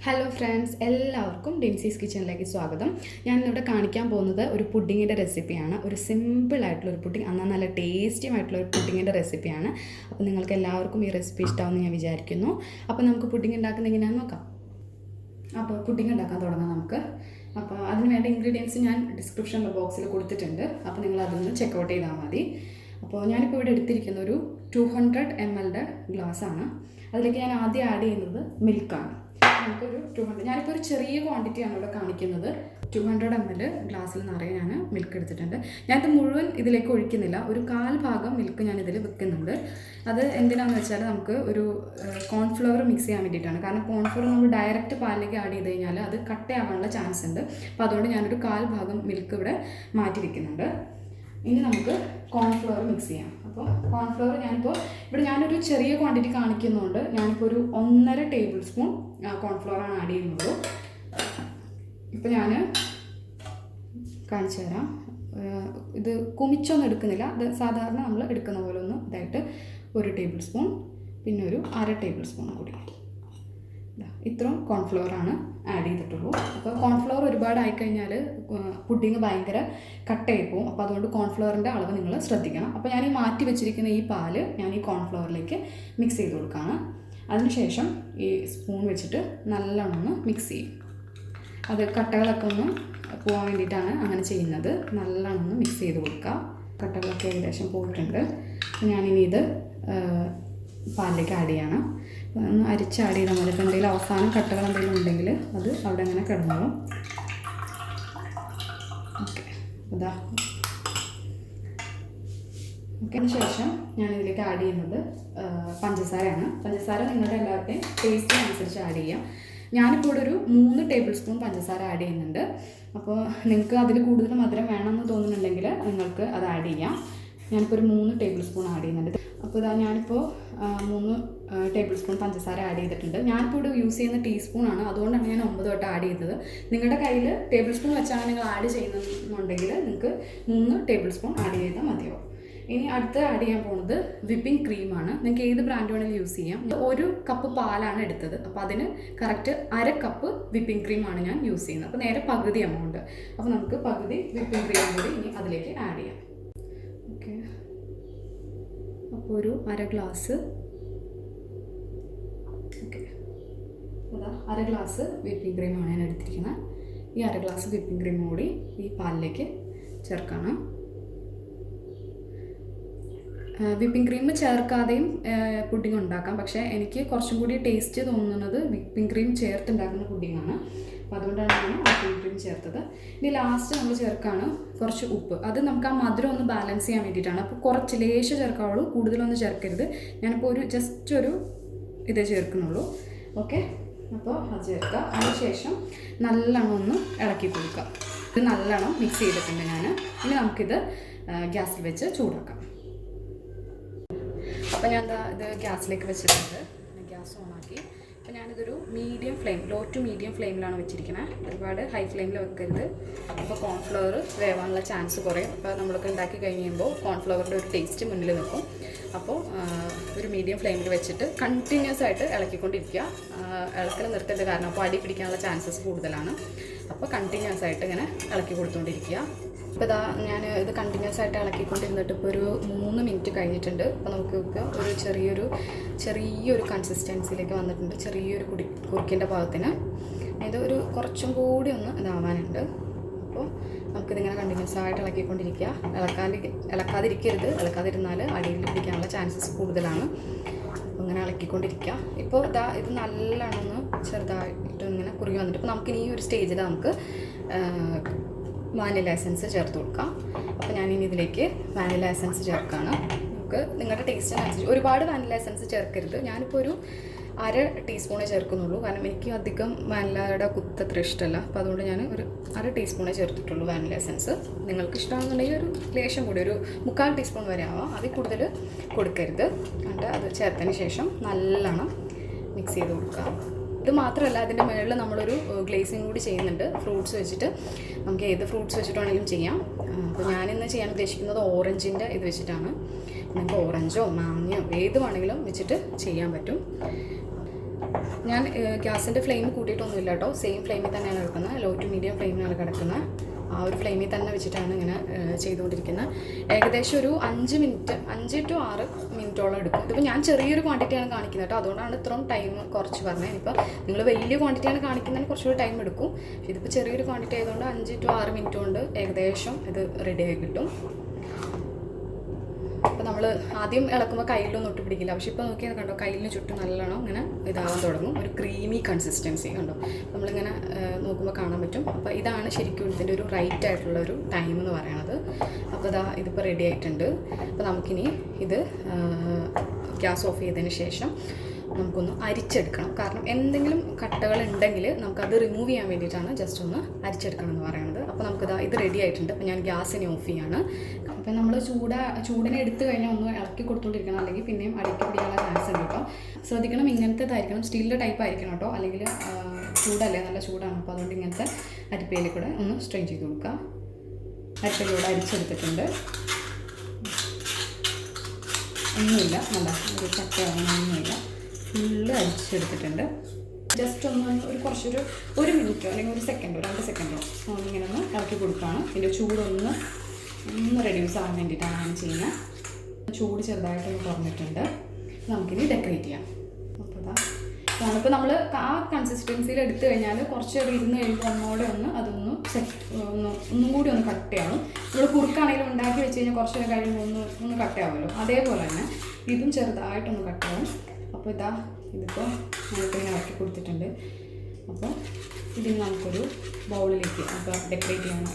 Hello friends, എല്ലാവർക്കും ഡിൻസീസ് കിച്ചണിലേക്ക് സ്വാഗതം. ഞാനിവിടെ കാണിക്കാൻ പോകുന്നത് ഒരു പുഡിങ്ങിൻ്റെ റെസിപ്പിയാണ്. ഒരു സിമ്പിളായിട്ടുള്ളൊരു പുഡിങ്, എന്നാൽ നല്ല ടേസ്റ്റിയുമായിട്ടുള്ളൊരു പുഡിങ്ങിൻ്റെ റെസിപ്പിയാണ്. അപ്പോൾ നിങ്ങൾക്ക് എല്ലാവർക്കും ഈ റെസിപ്പി ഇഷ്ടമാവുമെന്ന് ഞാൻ വിചാരിക്കുന്നു. അപ്പോൾ നമുക്ക് പുഡിങ് ഉണ്ടാക്കുന്നത് എങ്ങനെയാണെന്ന് നോക്കാം. അപ്പോൾ പുഡിങ് ഉണ്ടാക്കാൻ തുടങ്ങാം നമുക്ക്. അപ്പോൾ അതിന് വേണ്ട ഇൻഗ്രീഡിയൻസ് ഞാൻ ഡിസ്ക്രിപ്ഷൻ ബോക്സിൽ കൊടുത്തിട്ടുണ്ട്. അപ്പോൾ നിങ്ങൾ അതൊന്ന് ചെക്കൗട്ട് ചെയ്താൽ മതി. അപ്പോൾ ഞാനിപ്പോൾ ഇവിടെ എടുത്തിരിക്കുന്ന ഒരു 200 ml ഗ്ലാസ്സാണ്. അതിലേക്ക് ഞാൻ ആദ്യം ആഡ് ചെയ്യുന്നത് മിൽക്കാണ്. നമുക്കൊരു 200, ഞാനിപ്പോൾ ഒരു ചെറിയ ക്വാണ്ടിറ്റിയാണ് ഇവിടെ കാണിക്കുന്നത്. 200 ml ഗ്ലാസ്സിൽ നിറയെ ഞാൻ മിൽക്ക് എടുത്തിട്ടുണ്ട്. ഞാനിത് മുഴുവൻ ഇതിലേക്ക് ഒഴിക്കുന്നില്ല, ഒരു 1/4 ഭാഗം മിൽക്ക് ഞാനിതിൽ വെക്കുന്നുണ്ട്. അത് എന്തിനാണെന്ന് വെച്ചാൽ നമുക്ക് ഒരു കോൺഫ്ലവർ മിക്സ് ചെയ്യാൻ വേണ്ടിയിട്ടാണ്. കാരണം കോൺഫ്ലവർ നമ്മൾ ഡയറക്റ്റ് പാലിലേക്ക് ആഡ് ചെയ്ത് കഴിഞ്ഞാൽ അത് കട്ടയാവാനുള്ള ചാൻസ് ഉണ്ട്. അപ്പോൾ അതുകൊണ്ട് ഞാനൊരു 1/4 ഭാഗം മിൽക്ക് ഇവിടെ മാറ്റി വെക്കുന്നുണ്ട്. ഇനി നമുക്ക് കോൺഫ്ലവർ മിക്സ് ചെയ്യാം. അപ്പോൾ കോൺഫ്ലവർ ഞാനൊരു ചെറിയ ക്വാണ്ടിറ്റി കാണിക്കുന്നുണ്ട്. ഞാനിപ്പോൾ ഒരു 1.5 ടേബിൾ സ്പൂൺ കോൺഫ്ലവറാണ് ആഡ് ചെയ്യുന്നുള്ളൂ. ഇപ്പോൾ ഞാൻ കാണിച്ചു തരാം. ഇത് കുമിച്ചൊന്നും എടുക്കുന്നില്ല, ഇത് സാധാരണ നമ്മൾ എടുക്കുന്ന പോലെ ഒന്ന് ഇതായിട്ട് 1 ടേബിൾ സ്പൂൺ, പിന്നെ ഒരു 1/2 ടേബിൾ സ്പൂൺ കൂടി, ഇത്രയും കോൺഫ്ലവറാണ് ആഡ് ചെയ്തിട്ടുള്ളൂ. അപ്പോൾ കോൺഫ്ലവർ ഒരുപാട് ആയിക്കഴിഞ്ഞാൽ പുഡിങ് ഭയങ്കര കട്ടയായി പോകും. അപ്പോൾ അതുകൊണ്ട് കോൺഫ്ലവറിൻ്റെ അളവ് നിങ്ങൾ ശ്രദ്ധിക്കണം. അപ്പോൾ ഞാൻ ഈ മാറ്റി വെച്ചിരിക്കുന്ന ഈ പാല് ഞാൻ ഈ കോൺഫ്ലവറിലേക്ക് മിക്സ് ചെയ്ത് കൊടുക്കുകയാണ്. അതിനുശേഷം ഈ സ്പൂൺ വെച്ചിട്ട് നല്ലോണം ഒന്ന് മിക്സ് ചെയ്യും. അത് കട്ടകളൊക്കെ ഒന്ന് പോകാൻ വേണ്ടിയിട്ടാണ് അങ്ങനെ ചെയ്യുന്നത്. നല്ലോണം ഒന്ന് മിക്സ് ചെയ്ത് കൊടുക്കുക. കട്ടകളൊക്കെ ഏകദേശം പോയിട്ടുണ്ട്. ഞാനിനി ഇത് പാലിലേക്ക് ആഡ് ചെയ്യണം. ഒന്ന് അരിച്ച് ആഡ് ചെയ്താൽ മതി. ഇപ്പോൾ എന്തെങ്കിലും അവസാനം കട്ടകൾ എന്തെങ്കിലും ഉണ്ടെങ്കിൽ അത് അവിടെ അങ്ങനെ കിടന്നോളും. ഓക്കെ, അതാ ഓക്കെ. അതിന് ശേഷം ഞാനിതിലേക്ക് ആഡ് ചെയ്യുന്നത് പഞ്ചസാരയാണ്. പഞ്ചസാര നിങ്ങളുടെ എല്ലാവരുടെയും ടേസ്റ്റിനനുസരിച്ച് ആഡ് ചെയ്യാം. ഞാനിപ്പോൾ ഇവിടെ ഒരു 3 ടേബിൾ സ്പൂൺ പഞ്ചസാര ആഡ് ചെയ്യുന്നുണ്ട്. അപ്പോൾ നിങ്ങൾക്ക് അതിൽ കൂടുതൽ മധുരം വേണമെന്ന് തോന്നുന്നുണ്ടെങ്കിൽ നിങ്ങൾക്ക് അത് ആഡ് ചെയ്യാം. ഞാനിപ്പോൾ ഒരു 3 ടേബിൾ സ്പൂൺ ആഡ് ചെയ്യുന്നുണ്ട്. അപ്പോൾ ഇതാ ഞാനിപ്പോൾ 3 ടേബിൾ സ്പൂൺ പഞ്ചസാര ആഡ് ചെയ്തിട്ടുണ്ട്. ഞാനിപ്പോൾ ഇവിടെ യൂസ് ചെയ്യുന്ന ടീസ്പൂണാണ്, അതുകൊണ്ടാണ് ഞാൻ 9 തൊട്ട് ആഡ് ചെയ്തത്. നിങ്ങളുടെ കയ്യിൽ ടേബിൾ സ്പൂൺ വെച്ചാണ് നിങ്ങൾ ആഡ് ചെയ്യുന്നുണ്ടെങ്കിൽ നിങ്ങൾക്ക് 3 ടേബിൾ സ്പൂൺ ആഡ് ചെയ്താൽ മതിയാവും. ഇനി അടുത്ത് ആഡ് ചെയ്യാൻ പോകുന്നത് വിപ്പിംഗ് ക്രീമാണ്. നിങ്ങൾക്ക് ഏത് ബ്രാൻഡ് വേണമെങ്കിലും യൂസ് ചെയ്യാം. 1 കപ്പ് പാലാണ് എടുത്തത്. അപ്പോൾ അതിന് കറക്റ്റ് 1/2 കപ്പ് വിപ്പിംഗ് ക്രീമാണ് ഞാൻ യൂസ് ചെയ്യുന്നത്. അപ്പോൾ നേരെ പകുതി എമൗണ്ട്. അപ്പോൾ നമുക്ക് പകുതി വിപ്പിംഗ് ക്രീം കൂടി ഇനി അതിലേക്ക് ആഡ് ചെയ്യാം. ഓക്കെ, അപ്പോൾ ഒരു 1/2 ഗ്ലാസ്. ഓക്കെ, അതാ 1/2 ഗ്ലാസ് വിപ്പിംഗ് ക്രീമാണ് ഞാൻ എടുത്തിരിക്കുന്നത്. ഈ 1/2 ഗ്ലാസ് വിപ്പിംഗ് ക്രീം കൂടി ഈ പാലിലേക്ക് ചേർക്കണം. വിപ്പിംഗ് ക്രീം ചേർക്കാതെയും പുഡിംഗ് ഉണ്ടാക്കാം, പക്ഷേ എനിക്ക് കുറച്ചും കൂടി ടേസ്റ്റ് തോന്നുന്നത് വിപ്പിംഗ് ക്രീം ചേർത്തുണ്ടാക്കുന്ന പുഡിങ്ങാണ്. അപ്പോൾ അതുകൊണ്ടാണ് ഞാൻ വിപ്പിംഗ് ക്രീം ചേർത്തത്. ഇനി ലാസ്റ്റ് നമ്മൾ ചേർക്കാണ് കുറച്ച് ഉപ്പ്. അത് നമുക്ക് ആ മധുരം ഒന്ന് ബാലൻസ് ചെയ്യാൻ വേണ്ടിയിട്ടാണ്. അപ്പോൾ കുറച്ച് ലേശം ചേർക്കാവുള്ളൂ, കൂടുതലൊന്നും ചേർക്കരുത്. ഞാനിപ്പോൾ ജസ്റ്റ് ഒരു ഇതേ ചേർക്കുന്നുള്ളൂ. ഓക്കെ, അപ്പോൾ അത് ചേർക്കുക. അതിനുശേഷം നല്ലോണം ഒന്ന് ഇളക്കി കൊടുക്കുക. ഇത് നല്ലോണം മിക്സ് ചെയ്തിട്ടുണ്ട് ഞാൻ. ഇനി നമുക്കിത് ഗ്യാസിൽ വെച്ച് ചൂടാക്കാം. അപ്പോൾ ഞാൻ ഇത് ഗ്യാസിലേക്ക് വെച്ചിട്ടുണ്ട്. ഗ്യാസ് ഓണാക്കി. അപ്പോൾ ഞാനിതൊരു medium flame, low to medium ഫ്ലെയിമിലാണ് വെച്ചിരിക്കുന്നത്. ഒരുപാട് ഹൈ ഫ്ലെയിമിൽ വെക്കരുത്. അപ്പോൾ കോൺഫ്ലവർ വേവാനുള്ള ചാൻസ് കുറയും. അപ്പോൾ നമ്മളൊക്കെ ഉണ്ടാക്കി കഴിയുമ്പോൾ കോൺഫ്ലവറിൻ്റെ ഒരു ടേസ്റ്റ് മുന്നിൽ നിൽക്കും. അപ്പോൾ ഒരു മീഡിയം ഫ്ലെയിമിൽ വെച്ചിട്ട് കണ്ടിന്യൂസ് ആയിട്ട് ഇളക്കിക്കൊണ്ടിരിക്കുക. ഇളക്കൽ നിർത്തേണ്ട, കാരണം അപ്പോൾ അടി പിടിക്കാനുള്ള ചാൻസസ് കൂടുതലാണ്. അപ്പോൾ കണ്ടിന്യൂസ് ആയിട്ട് ഇങ്ങനെ ഇളക്കി കൊടുത്തുകൊണ്ടിരിക്കുക. അപ്പോൾ ഇതാ ഞാൻ ഇത് കണ്ടിന്യൂസ് ആയിട്ട് ഇളക്കിക്കൊണ്ടിരുന്നിട്ട് ഇപ്പോൾ ഒരു 3 മിനിറ്റ് കഴിഞ്ഞിട്ടുണ്ട്. അപ്പോൾ നമുക്ക് ഒരു ചെറിയൊരു കൺസിസ്റ്റൻസിയിലേക്ക് വന്നിട്ടുണ്ട്. ചെറിയൊരു കുറുക്കിൻ്റെ ഭാഗത്തിന് ഇത് ഒരു കുറച്ചും കൂടി ഒന്ന് ഇതാവാനുണ്ട്. അപ്പോൾ നമുക്കിതിങ്ങനെ കണ്ടിന്യൂസ് ആയിട്ട് ഇളക്കിക്കൊണ്ടിരിക്കുക. ഇളക്കാതിരിക്കരുത്. ഇളക്കാതിരുന്നാൽ അടിയിൽ പിടിക്കാനുള്ള ചാൻസസ് കൂടുതലാണ്. അപ്പോൾ ഇങ്ങനെ ഇളക്കിക്കൊണ്ടിരിക്കുക. ഇപ്പോൾ ഇത് നല്ലോണം ഒന്ന് ചെറുതായിട്ട് ഇങ്ങനെ കുറുകി വന്നിട്ട് ഇപ്പോൾ നമുക്കിനി ഈ ഒരു സ്റ്റേജിൽ നമുക്ക് വാനില എസൻസ് ചേർത്ത് കൊടുക്കാം. അപ്പോൾ ഞാനിനി ഇതിലേക്ക് വാനില എസൻസ് ചേർക്കുകയാണ്. നമുക്ക് നിങ്ങളുടെ ടേസ്റ്റിനനുസരിച്ച് ഒരുപാട് വാനില എസൻസ് ചേർക്കരുത്. ഞാനിപ്പോൾ ഒരു 1/2 ടീസ്പൂണേ ചേർക്കുന്നുള്ളൂ, കാരണം എനിക്ക് അധികം വാനിലയുടെ കുത്ത് അത്ര ഇഷ്ടമല്ല. അപ്പോൾ അതുകൊണ്ട് ഞാൻ ഒരു 1/2 ടീസ്പൂണേ ചേർത്തിട്ടുള്ളൂ വാനില എസൻസ്. നിങ്ങൾക്ക് ഇഷ്ടമാണെന്നുണ്ടെങ്കിൽ ഒരു ലേശം കൂടി, ഒരു 1/4 ടീസ്പൂൺ വരെ ആവാം. അതിൽ കൂടുതൽ കൊടുക്കരുത്. കണ്ട് അത് ചേർത്തതിന് ശേഷം നല്ലോണം മിക്സ് ചെയ്ത് കൊടുക്കുക. ഇത് മാത്രമല്ല, അതിൻ്റെ മുകളിൽ നമ്മളൊരു ഗ്ലേസിങ് കൂടി ചെയ്യുന്നുണ്ട് ഫ്രൂട്ട്സ് വെച്ചിട്ട്. നമുക്ക് ഏത് ഫ്രൂട്ട്സ് വെച്ചിട്ടാണെങ്കിലും ചെയ്യാം. അപ്പോൾ ഞാനിന്ന് ചെയ്യാൻ ഉദ്ദേശിക്കുന്നത് ഓറഞ്ചിൻ്റെ ഇത് വെച്ചിട്ടാണ്. നിങ്ങൾക്ക് ഓറഞ്ചോ മാങ്ങയോ ഏത് വേണമെങ്കിലും വെച്ചിട്ട് ചെയ്യാൻ പറ്റും. ഞാൻ ഗ്യാസിൻ്റെ ഫ്ലെയിം കൂട്ടിയിട്ടൊന്നുമില്ല കേട്ടോ, സെയിം ഫ്ലെയിമിൽ തന്നെയാണ് എടുക്കുന്നത്. ലോ ടു മീഡിയം ഫ്ലെയിമിലാണ് കിടക്കുന്നത്. ആ ഒരു ഫ്ലെയിമിൽ തന്നെ വെച്ചിട്ടാണ് ഇങ്ങനെ ചെയ്തുകൊണ്ടിരിക്കുന്നത്. ഏകദേശം ഒരു 5 to 6 മിനിറ്റോളം എടുക്കും. ഇതിപ്പോൾ ഞാൻ ചെറിയൊരു ക്വാണ്ടിറ്റിയാണ് കാണിക്കുന്നത് കേട്ടോ, അതുകൊണ്ടാണ് ഇത്രയും ടൈം കുറച്ച് പറഞ്ഞത്. ഇപ്പോൾ നിങ്ങൾ വലിയ ക്വാണ്ടിറ്റിയാണ് കാണിക്കുന്നതിന് കുറച്ചുകൂടി ടൈം എടുക്കും. ഇതിപ്പോൾ ചെറിയൊരു ക്വാണ്ടിറ്റി ആയതുകൊണ്ട് 5 to 6 മിനിറ്റ് കൊണ്ട് ഏകദേശം ഇത് റെഡിയായി കിട്ടും. അപ്പോൾ നമ്മൾ ആദ്യം ഇളക്കുമ്പോൾ കയ്യിലൊന്നും ഒട്ടി പിടിക്കില്ല. പക്ഷേ ഇപ്പോൾ നോക്കിയാൽ കണ്ടോ, കയ്യിലിന് ചുറ്റും നല്ലോണം ഇങ്ങനെ ഇതാകാൻ തുടങ്ങും. ഒരു ക്രീമി കൺസിസ്റ്റൻസി കണ്ടോ, നമ്മളിങ്ങനെ നോക്കുമ്പോൾ കാണാൻ പറ്റും. അപ്പോൾ ഇതാണ് ശരിക്കും ഇതിൻ്റെ ഒരു റൈറ്റ് ആയിട്ടുള്ള ഒരു ടൈം എന്ന് പറയുന്നത്. അപ്പോൾ ഇതിപ്പോൾ റെഡി ആയിട്ടുണ്ട്. അപ്പോൾ നമുക്കിനി ഇത് ഗ്യാസ് ഓഫ് ചെയ്തതിന് ശേഷം നമുക്കൊന്ന് അരിച്ചെടുക്കണം. കാരണം എന്തെങ്കിലും കട്ടകൾ ഉണ്ടെങ്കിൽ നമുക്കത് റിമൂവ് ചെയ്യാൻ വേണ്ടിയിട്ടാണ് ജസ്റ്റ് ഒന്ന് അരിച്ചെടുക്കണം എന്ന് പറയുന്നത്. അപ്പോൾ ഇത് റെഡി ആയിട്ടുണ്ട്. അപ്പോൾ ഞാൻ ഗ്യാസിനെ ഓഫ് ചെയ്യാണ്. അപ്പോൾ നമ്മൾ ചൂടിനെ എടുത്തു കഴിഞ്ഞാൽ ഒന്ന് ഇളക്കി കൊടുത്തുകൊണ്ടിരിക്കണം, അല്ലെങ്കിൽ പിന്നെയും അടിക്ക് പിടിക്കാനുള്ള ചാൻസ് ഉണ്ട് കേട്ടോ. ശ്രദ്ധിക്കണം, ഇങ്ങനത്തേതായിരിക്കണം, സ്റ്റീലിൻ്റെ ടൈപ്പ് ആയിരിക്കണം കേട്ടോ, അല്ലെങ്കിൽ ചൂടല്ലേ, നല്ല ചൂടാണ്. അപ്പോൾ അതുകൊണ്ട് ഇങ്ങനത്തെ അരിപ്പയിൽ കൂടെ ഒന്ന് സ്ട്രെയിൻ ചെയ്ത് കൊടുക്കുക. അരിപ്പയിലൂടെ അരിച്ചെടുത്തിട്ടുണ്ട്. ഒന്നുമില്ല, നല്ല ഒരു ചക്കയൊന്നുമില്ല, ഫുള്ള് അരിച്ചെടുത്തിട്ടുണ്ട്. ജസ്റ്റ് കുറച്ചൊരു 1 മിനിറ്റോ അല്ലെങ്കിൽ 1 സെക്കൻഡോ 2 സെക്കൻഡോ ഇങ്ങനെ ഒന്ന് ഇളക്കി കൊടുക്കുകയാണ്. ഇതിൻ്റെ ചൂടൊന്ന് റെഡ്യൂസ് ആകാൻ വേണ്ടിയിട്ടാണ് ഞാൻ ചെയ്യുന്നത്. ചൂട് ചെറുതായിട്ടൊന്ന് കുറഞ്ഞിട്ടുണ്ട്. നമുക്കിനി ഡെക്കറേറ്റ് ചെയ്യാം. അപ്പോൾ ഇപ്പോൾ നമ്മൾ ആ കൺസിസ്റ്റൻസിയിൽ എടുത്തു കഴിഞ്ഞാൽ കുറച്ച് ഇരുന്ന് കഴിയുമ്പോൾ അതൊന്ന് ഒന്നും കൂടി ഒന്ന് കട്ടയാവും. നമ്മൾ കുറുക്കാണെങ്കിലും ഉണ്ടാക്കി വെച്ച് കഴിഞ്ഞാൽ കുറച്ച് കഴിയുമ്പോൾ ഒന്ന് കട്ടയാവുമല്ലോ, അതേപോലെ തന്നെ ഇതും ചെറുതായിട്ടൊന്ന് കട്ടയാവും. അപ്പോൾ ഇതിപ്പോൾ നമ്മളിങ്ങനെ ഇറക്കി കൊടുത്തിട്ടുണ്ട്. അപ്പോൾ ഇതിന് നമുക്കൊരു ബൗളിലേക്ക് അപ്പോൾ ഡെക്കറേറ്റ് ചെയ്യണം.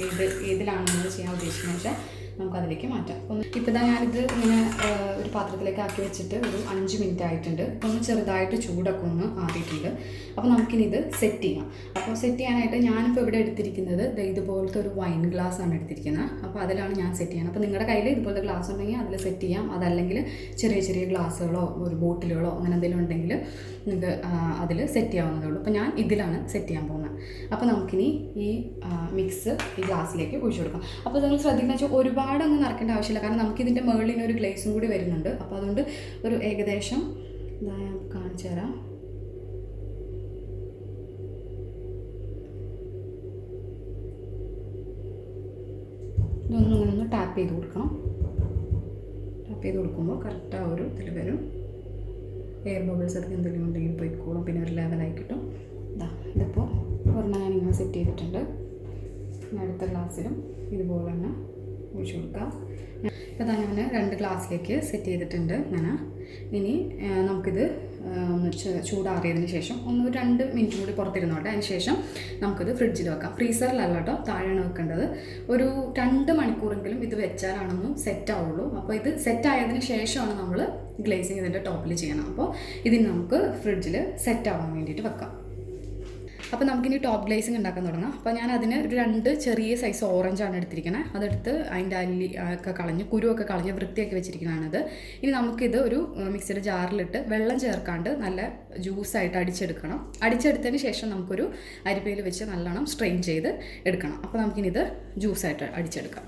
ഏതിലാണ് നമ്മൾ ചെയ്യാൻ ഉദ്ദേശിക്കുന്നത് വെച്ചാൽ നമുക്കതിലേക്ക് മാറ്റാം. ഇപ്പോൾ ഞാനിത് ഇങ്ങനെ ഒരു പാത്രത്തിലേക്ക് ആക്കി വെച്ചിട്ട് ഒരു 5 മിനിറ്റ് ആയിട്ടുണ്ട്. ഒന്ന് ചെറുതായിട്ട് ചൂടൊക്കെ ഒന്ന് ആറിയിട്ടുണ്ട്. അപ്പോൾ നമുക്കിനി ഇത് സെറ്റ് ചെയ്യാം. അപ്പോൾ സെറ്റ് ചെയ്യാനായിട്ട് ഞാനിപ്പോൾ ഇവിടെ എടുത്തിരിക്കുന്നത് ഇതുപോലത്തെ ഒരു വൈൻ ഗ്ലാസ് ആണ് എടുത്തിരിക്കുന്നത്. അപ്പോൾ അതിലാണ് ഞാൻ സെറ്റ് ചെയ്യുന്നത്. അപ്പോൾ നിങ്ങളുടെ കയ്യിൽ ഇതുപോലത്തെ ഗ്ലാസ് ഉണ്ടെങ്കിൽ അതിൽ സെറ്റ് ചെയ്യാം. അതല്ലെങ്കിൽ ചെറിയ ചെറിയ ഗ്ലാസ്സുകളോ ഒരു ബോട്ടിലുകളോ അങ്ങനെ എന്തെങ്കിലും ഉണ്ടെങ്കിൽ നിങ്ങൾക്ക് അതിൽ സെറ്റ് ചെയ്യാവുന്നതേ ഉള്ളൂ. അപ്പോൾ ഞാൻ ഇതിലാണ് സെറ്റ് ചെയ്യാൻ പോകുന്നത്. അപ്പോൾ നമുക്കിനി ഈ മിക്സ് ഈ ഗ്ലാസ്സിലേക്ക് ഒഴിച്ചു കൊടുക്കാം. അപ്പോൾ നിങ്ങൾ ശ്രദ്ധിക്കുന്ന വെച്ചാൽ ഒരുപാടൊന്നും നിറക്കേണ്ട ആവശ്യമില്ല, കാരണം നമുക്കിതിൻ്റെ മുകളിൽ ഒരു ഗ്ലേസും കൂടി വരുന്നുണ്ട്. അപ്പോൾ അതുകൊണ്ട് ഒരു ഏകദേശം ഞാൻ കാണിച്ചു തരാം. ഇതൊന്നും ഇങ്ങനെ ഒന്ന് ടാപ്പ് ചെയ്ത് കൊടുക്കണം. ടാപ്പ് ചെയ്ത് കൊടുക്കുമ്പോൾ കറക്റ്റ് ആ ഒരു ഇതിൽ വരും. എയർ ബബിൾസ് ഒക്കെ എന്തെങ്കിലും ഉണ്ടെങ്കിൽ പോയിക്കോളും, പിന്നെ ഒരു ലെവലായി കിട്ടും. ഇതിപ്പോൾ ഒരെണ്ണം ഞാനിങ്ങനെ സെറ്റ് ചെയ്തിട്ടുണ്ട്. അടുത്ത ഗ്ലാസ്സിലും ഇതുപോലെ തന്നെ ഒഴിച്ചു കൊടുക്കാം. ഇപ്പോൾ ഞാൻ 2 ഗ്ലാസ്സിലേക്ക് സെറ്റ് ചെയ്തിട്ടുണ്ട് ഇങ്ങനെ. ഇനി നമുക്കിത് ഒന്ന് ചൂടാറിയതിന് ശേഷം 2 മിനിറ്റ് കൂടി പുറത്തിരുന്നോട്ടെ. അതിന് ശേഷം നമുക്കിത് ഫ്രിഡ്ജിൽ വെക്കാം. ഫ്രീസറിലല്ല കേട്ടോ, താഴെയാണ് വെക്കേണ്ടത്. ഒരു 2 മണിക്കൂറെങ്കിലും ഇത് വെച്ചാലാണൊന്നും സെറ്റ് ആവുള്ളൂ. അപ്പോൾ ഇത് സെറ്റ് ആയതിനു ശേഷമാണ് നമ്മൾ ഗ്ലേസിങ് ഇതിൻ്റെ ടോപ്പിൽ ചെയ്യണം. അപ്പോൾ ഇതിന് നമുക്ക് ഫ്രിഡ്ജിൽ സെറ്റ് ആവാൻ വേണ്ടിയിട്ട് വെക്കാം. അപ്പോൾ നമുക്കിനി ടോപ്പ് ഗ്ലേസിങ് ഉണ്ടാക്കാൻ തുടങ്ങാം. അപ്പോൾ ഞാൻ അതിന് ഒരു 2 ചെറിയ സൈസ് ഓറഞ്ചാണ് എടുത്തിരിക്കുന്നത്. അതെടുത്ത് അതിൻ്റെ അല്ലി ഒക്കെ കളഞ്ഞ് കുരുവൊക്കെ കളഞ്ഞ് വൃത്തിയാക്കി വെച്ചിരിക്കുന്നതാണിത്. ഇനി നമുക്കിത് ഒരു മിക്സിയുടെ ജാറിലിട്ട് വെള്ളം ചേർക്കാണ്ട് നല്ല ജ്യൂസായിട്ട് അടിച്ചെടുക്കണം. അടിച്ചെടുത്തതിന് ശേഷം നമുക്കൊരു അരിപ്പയിൽ വെച്ച് നല്ലോണം സ്ട്രെയിൻ ചെയ്ത് എടുക്കണം. അപ്പോൾ നമുക്കിനി ഇത് ജ്യൂസായിട്ട് അടിച്ചെടുക്കാം.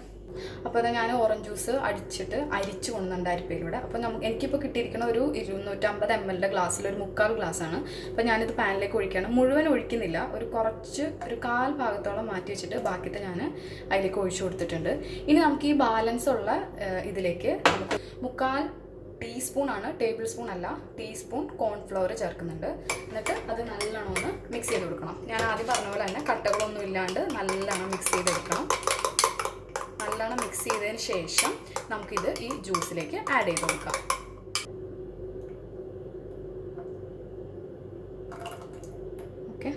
അപ്പോൾ ഞാൻ ഓറഞ്ച് ജ്യൂസ് അരിച്ച് കൊണ്ടുവന്നുണ്ട് അരിപ്പയിലൂടെ. അപ്പോൾ എനിക്കിപ്പോൾ കിട്ടിയിരിക്കുന്ന ഒരു 250 ml ഗ്ലാസ്സിൽ ഒരു 3/4 ഗ്ലാസ്സാണ്. അപ്പോൾ ഞാനിത് പാനിലേക്ക് ഒഴിക്കുകയാണ്. മുഴുവൻ ഒഴിക്കുന്നില്ല, ഒരു 1/4 ഭാഗത്തോളം മാറ്റി വെച്ചിട്ട് ബാക്കിത്തെ ഞാൻ അതിലേക്ക് ഒഴിച്ചു കൊടുത്തിട്ടുണ്ട്. ഇനി നമുക്ക് ഈ ബാലൻസ് ഉള്ള ഇതിലേക്ക് നമുക്ക് 3/4 ടീസ്പൂൺ ആണ്, ടേബിൾ സ്പൂൺ അല്ല, ടീസ്പൂൺ കോൺഫ്ലവർ ചേർക്കുന്നുണ്ട്. എന്നിട്ട് അത് നല്ലോണം ഒന്ന് മിക്സ് ചെയ്ത് കൊടുക്കണം. ഞാൻ ആദ്യം പറഞ്ഞ പോലെ തന്നെ കട്ടകളൊന്നും ഇല്ലാണ്ട് നല്ലോണം മിക്സ് ചെയ്തെടുക്കണം. നല്ലോണം മിക്സ് ചെയ്തതിന് ശേഷം നമുക്കിത് ഈ ജ്യൂസിലേക്ക് ആഡ് ചെയ്ത് കൊടുക്കാം. ഓക്കെ,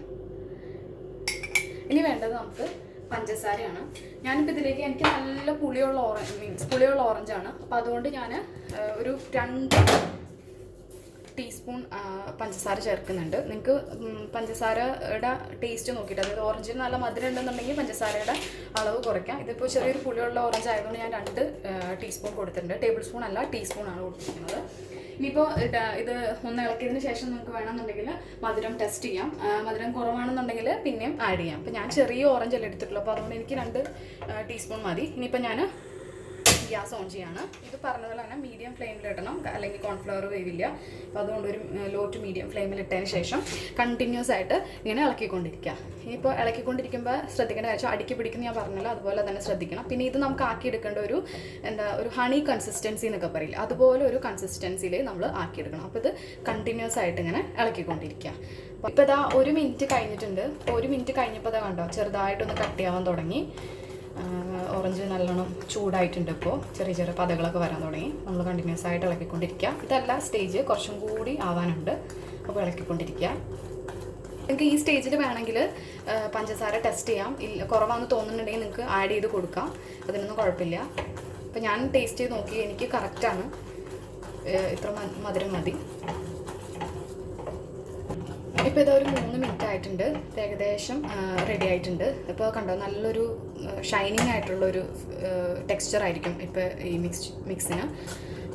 ഇനി വേണ്ടത് നമുക്ക് പഞ്ചസാരയാണ്. ഞാനിപ്പോൾ ഇതിലേക്ക് എനിക്ക് നല്ല പുളിയുള്ള ഓറഞ്ചാണ്. അപ്പോൾ അതുകൊണ്ട് ഞാൻ ഒരു 2 ടീസ്പൂൺ പഞ്ചസാര ചേർക്കുന്നുണ്ട്. നിങ്ങൾക്ക് പഞ്ചസാരയുടെ ടേസ്റ്റ് നോക്കിയിട്ട്, അതായത് ഓറഞ്ചിന് നല്ല മധുരം ഉണ്ടെന്നുണ്ടെങ്കിൽ പഞ്ചസാരയുടെ അളവ് കുറയ്ക്കാം. ഇതിപ്പോൾ ചെറിയൊരു പുളിയുള്ള ഓറഞ്ച് ആയതുകൊണ്ട് ഞാൻ 2 ടീസ്പൂൺ കൊടുത്തിട്ടുണ്ട്. ടേബിൾ സ്പൂൺ അല്ല, ടീസ്പൂണാണ് കൊടുത്തിരിക്കുന്നത്. ഇനിയിപ്പോൾ ഇത് ഒന്ന് ഇളക്കിയതിന് ശേഷം നമുക്ക് വേണമെന്നുണ്ടെങ്കിൽ മധുരം ടെസ്റ്റ് ചെയ്യാം. മധുരം കുറവാണെന്നുണ്ടെങ്കിൽ പിന്നെയും ആഡ് ചെയ്യാം. അപ്പോൾ ഞാൻ ചെറിയ ഓറഞ്ച് അല്ല എടുത്തിട്ടുള്ളൂ, അപ്പോൾ അതുകൊണ്ട് എനിക്ക് 2 ടീസ്പൂൺ മതി. ഇനിയിപ്പോൾ ഞാൻ ഗ്യാസ് ഓൺ ചെയ്യാണ്. ഇത് പറഞ്ഞതുപോലെ തന്നെ മീഡിയം ഫ്ലെയിമിൽ ഇടണം, അല്ലെങ്കിൽ കോൺഫ്ലവർ വേവില്ല. അപ്പോൾ അതുകൊണ്ട് ഒരു ലോ ടു മീഡിയം ഫ്ലെയിമിൽ ഇട്ടതിന് ശേഷം കണ്ടിന്യൂസ് ആയിട്ട് ഇങ്ങനെ ഇളക്കിക്കൊണ്ടിരിക്കുക. ഇപ്പോൾ ഇളക്കിക്കൊണ്ടിരിക്കുമ്പോൾ ശ്രദ്ധിക്കേണ്ട കാര്യം അടുക്കി പിടിക്കുന്ന ഞാൻ പറഞ്ഞല്ലോ, അതുപോലെ തന്നെ ശ്രദ്ധിക്കണം. പിന്നെ ഇത് നമുക്ക് ആക്കിയെടുക്കേണ്ട ഒരു ഒരു ഹണി കൺസിസ്റ്റൻസി എന്നൊക്കെ പറയില്ല, അതുപോലെ ഒരു കൺസിസ്റ്റൻസിയിൽ നമ്മൾ ആക്കിയെടുക്കണം. അപ്പോൾ ഇത് കണ്ടിന്യൂസ് ആയിട്ട് ഇങ്ങനെ ഇളക്കിക്കൊണ്ടിരിക്കുക. ഇപ്പോൾ ഇതാ 1 മിനിറ്റ് കഴിഞ്ഞിട്ടുണ്ട്. 1 മിനിറ്റ് കഴിഞ്ഞപ്പോൾ ഇതാ കണ്ടോ ചെറുതായിട്ടൊന്ന് കട്ടിയാവാൻ തുടങ്ങി. ഓറഞ്ച് നല്ലോണം ചൂടായിട്ടുണ്ട്. ഇപ്പോൾ ചെറിയ ചെറിയ പതകളൊക്കെ വരാൻ തുടങ്ങി. നമ്മൾ കണ്ടിന്യൂസ് ആയിട്ട് ഇളക്കിക്കൊണ്ടിരിക്കുക. ഇതല്ല സ്റ്റേജ്, കുറച്ചും കൂടി ആവാനുണ്ട്. അപ്പോൾ ഇളക്കിക്കൊണ്ടിരിക്കുക. നിങ്ങൾക്ക് ഈ സ്റ്റേജിൽ വേണമെങ്കിൽ പഞ്ചസാര ടെസ്റ്റ് ചെയ്യാം. കുറവാണെന്ന് തോന്നുന്നുണ്ടെങ്കിൽ നിങ്ങൾക്ക് ആഡ് ചെയ്ത് കൊടുക്കാം, അതിനൊന്നും കുഴപ്പമില്ല. അപ്പോൾ ഞാൻ ടേസ്റ്റ് ചെയ്ത് നോക്കി, എനിക്ക് കറക്റ്റാണ്, ഇത്ര മധുരം മതി. ഇപ്പോൾ ഇതൊരു 3 മിനിറ്റ് ആയിട്ടുണ്ട്. ഏകദേശം റെഡി ആയിട്ടുണ്ട്. ഇപ്പോൾ കണ്ടോ നല്ലൊരു ഷൈനിങ് ആയിട്ടുള്ളൊരു ടെക്സ്ചർ ആയിരിക്കും ഇപ്പോൾ ഈ മിക്സിന്.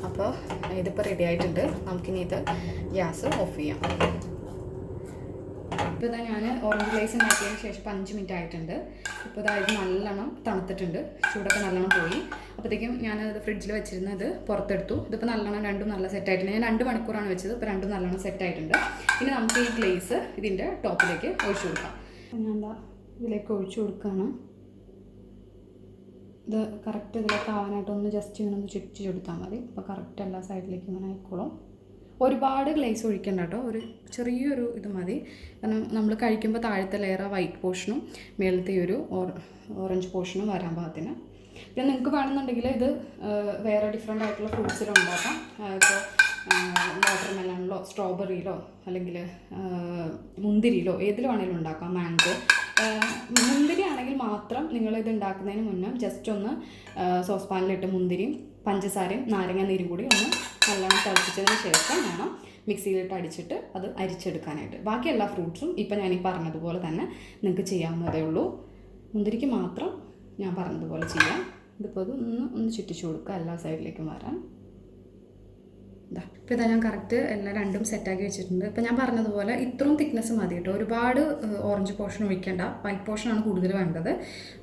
അപ്പോൾ ഇതിപ്പോൾ റെഡി ആയിട്ടുണ്ട്. നമുക്കിനി ഇത് ഗ്യാസ് ഓഫ് ചെയ്യാം. ഇപ്പോൾ ഇതാ ഞാൻ ഓറഞ്ച് ഗ്ലേസ് ഉണ്ടാക്കിയതിന് ശേഷം 5 മിനിറ്റ് ആയിട്ടുണ്ട്. ഇപ്പോൾ ഇത് നല്ലോണം തണുത്തിട്ടുണ്ട്, ചൂടൊക്കെ നല്ലോണം പോയി. അപ്പോഴത്തേക്കും ഞാനത് ഫ്രിഡ്ജിൽ വെച്ചിരുന്നത് പുറത്തെടുത്തു. ഇതിപ്പോൾ നല്ലോണം രണ്ടും നല്ല സെറ്റായിട്ടുണ്ട്. ഞാൻ 2 മണിക്കൂറാണ് വെച്ചത്, ഇപ്പോൾ രണ്ടും നല്ലോണം സെറ്റായിട്ടുണ്ട്. ഇനി നമുക്ക് ഈ ഗ്ലേസ് ഇതിൻ്റെ ടോപ്പിലേക്ക് ഒഴിച്ചു കൊടുക്കാം. അപ്പോൾ ഞാൻ ഇതിലേക്ക് ഒഴിച്ചു കൊടുക്കുകയാണ്. ഇത് കറക്റ്റ് ഇതിലേക്ക് ആവാനായിട്ടൊന്ന് ജസ്റ്റ് ഇങ്ങനെ ഒന്ന് ചുറ്റി കൊടുത്താൽ മതി. അപ്പോൾ കറക്റ്റ് എല്ലാ സൈഡിലേക്കും ഇങ്ങനെ ആയിക്കോളും. ഒരുപാട് ഗ്ലേസ് ഒഴിക്കണ്ട കേട്ടോ, ഒരു ചെറിയൊരു ഇത് മതി. കാരണം നമ്മൾ കഴിക്കുമ്പോൾ താഴത്തെ ലെയർ വൈറ്റ് പോർഷനും മേളത്തെ ഒരു ഓറഞ്ച് പോർഷനും വരാൻ പാകത്തിന്. പിന്നെ നിങ്ങൾക്ക് വേണമെന്നുണ്ടെങ്കിൽ ഇത് വേറെ ഡിഫറെൻ്റ് ആയിട്ടുള്ള ഫ്രൂട്ട്സിലും ഉണ്ടാക്കാം. ഇപ്പോൾ വാട്ടർമെലണിലോ സ്ട്രോബെറിയിലോ അല്ലെങ്കിൽ മുന്തിരിയിലോ ഏതിൽ വേണമെങ്കിലും ഉണ്ടാക്കാം. മാംഗോ, മുന്തിരി ആണെങ്കിൽ മാത്രം നിങ്ങളിത് ഉണ്ടാക്കുന്നതിന് മുന്നേ ജസ്റ്റ് ഒന്ന് സോസ് പാനിലിട്ട് മുന്തിരിയും പഞ്ചസാരയും നാരങ്ങ നീരും കൂടി ഒന്ന് നല്ലോണം തിളപ്പിച്ചതിന് ശേഷം വേണം മിക്സിയിലിട്ട് അടിച്ചിട്ട് അത് അരിച്ചെടുക്കാനായിട്ട്. ബാക്കി എല്ലാ ഫ്രൂട്ട്സും ഇപ്പം ഞാൻ ഈ പറഞ്ഞതുപോലെ തന്നെ നിങ്ങൾക്ക് ചെയ്യാവുന്നതേ ഉള്ളൂ. മുന്തിരിക്ക് മാത്രം ഞാൻ പറഞ്ഞതുപോലെ ചെയ്യാം. ഇതിപ്പോൾ ഇത് ഒന്ന് ചുറ്റിച്ചു കൊടുക്കുക എല്ലാ സൈഡിലേക്കും വരാൻ. ഇപ്പോൾ ഇതാ ഞാൻ കറക്റ്റ് എല്ലാം രണ്ടും സെറ്റാക്കി വെച്ചിട്ടുണ്ട്. ഇപ്പോൾ ഞാൻ പറഞ്ഞതുപോലെ ഇത്രയും തിക്നെസ് മതി കേട്ടോ, ഒരുപാട് ഓറഞ്ച് പോർഷൻ ഒഴിക്കേണ്ട, വൈറ്റ് പോർഷനാണ് കൂടുതൽ വേണ്ടത്.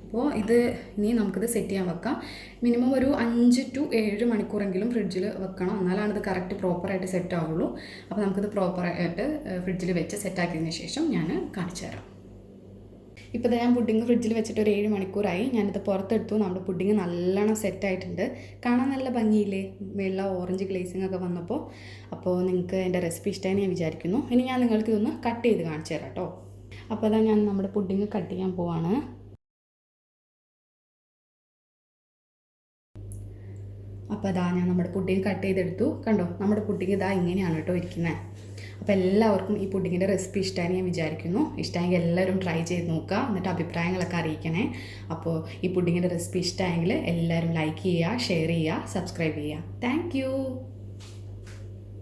അപ്പോൾ ഇത് ഇനി നമുക്കിത് സെറ്റ് ചെയ്യാൻ വെക്കാം. മിനിമം ഒരു 5 to 7 മണിക്കൂറെങ്കിലും ഫ്രിഡ്ജിൽ വെക്കണം, എന്നാലാണ് ഇത് കറക്റ്റ് പ്രോപ്പറായിട്ട് സെറ്റ് ആവുള്ളൂ. അപ്പോൾ നമുക്കിത് പ്രോപ്പറായിട്ട് ഫ്രിഡ്ജിൽ വെച്ച് സെറ്റാക്കിയതിന് ശേഷം ഞാൻ കാണിച്ചു തരാം. ഇപ്പോൾ ഞാൻ പുഡിങ് ഫ്രിഡ്ജിൽ വെച്ചിട്ട് ഒരു 7 മണിക്കൂറായി. ഞാനിത് പുറത്തെടുത്തു. നമ്മുടെ പുഡിങ് നല്ലോണം സെറ്റായിട്ടുണ്ട്. കാണാൻ നല്ല ഭംഗിയില്ലേ, വെള്ള ഓറഞ്ച് ഗ്ലേസിംഗ് ഒക്കെ വന്നപ്പോൾ. അപ്പോൾ നിങ്ങൾക്ക് എൻ്റെ റെസിപ്പി ഇഷ്ടമായി ഞാൻ വിചാരിക്കുന്നു. ഇനി ഞാൻ നിങ്ങൾക്ക് ഇതൊന്ന് കട്ട് ചെയ്ത് കാണിച്ചു തരാം കേട്ടോ. അപ്പോൾ അതാ ഞാൻ നമ്മുടെ പുഡിങ് കട്ട് ചെയ്യാൻ പോവാണ്. അപ്പോൾ അതാ ഞാൻ നമ്മുടെ പുഡിങ് കട്ട് ചെയ്തെടുത്തു. കണ്ടോ, നമ്മുടെ പുഡിങ് ഇതാ ഇങ്ങനെയാണ് കേട്ടോ ഇരിക്കുന്നത്. അപ്പോൾ എല്ലാവർക്കും ഈ പുഡിങ്ങിൻ്റെ റെസിപ്പി ഇഷ്ടമായി ഞാൻ വിചാരിക്കുന്നു. ഇഷ്ടമായെങ്കിൽ എല്ലാവരും ട്രൈ ചെയ്ത് നോക്കുക, എന്നിട്ട് അഭിപ്രായങ്ങളൊക്കെ അറിയിക്കണേ. അപ്പോൾ ഈ പുഡിങ്ങിൻ്റെ റെസിപ്പി ഇഷ്ടമായെങ്കിൽ എല്ലാവരും ലൈക്ക് ചെയ്യുക, ഷെയർ ചെയ്യുക, സബ്സ്ക്രൈബ് ചെയ്യുക. താങ്ക്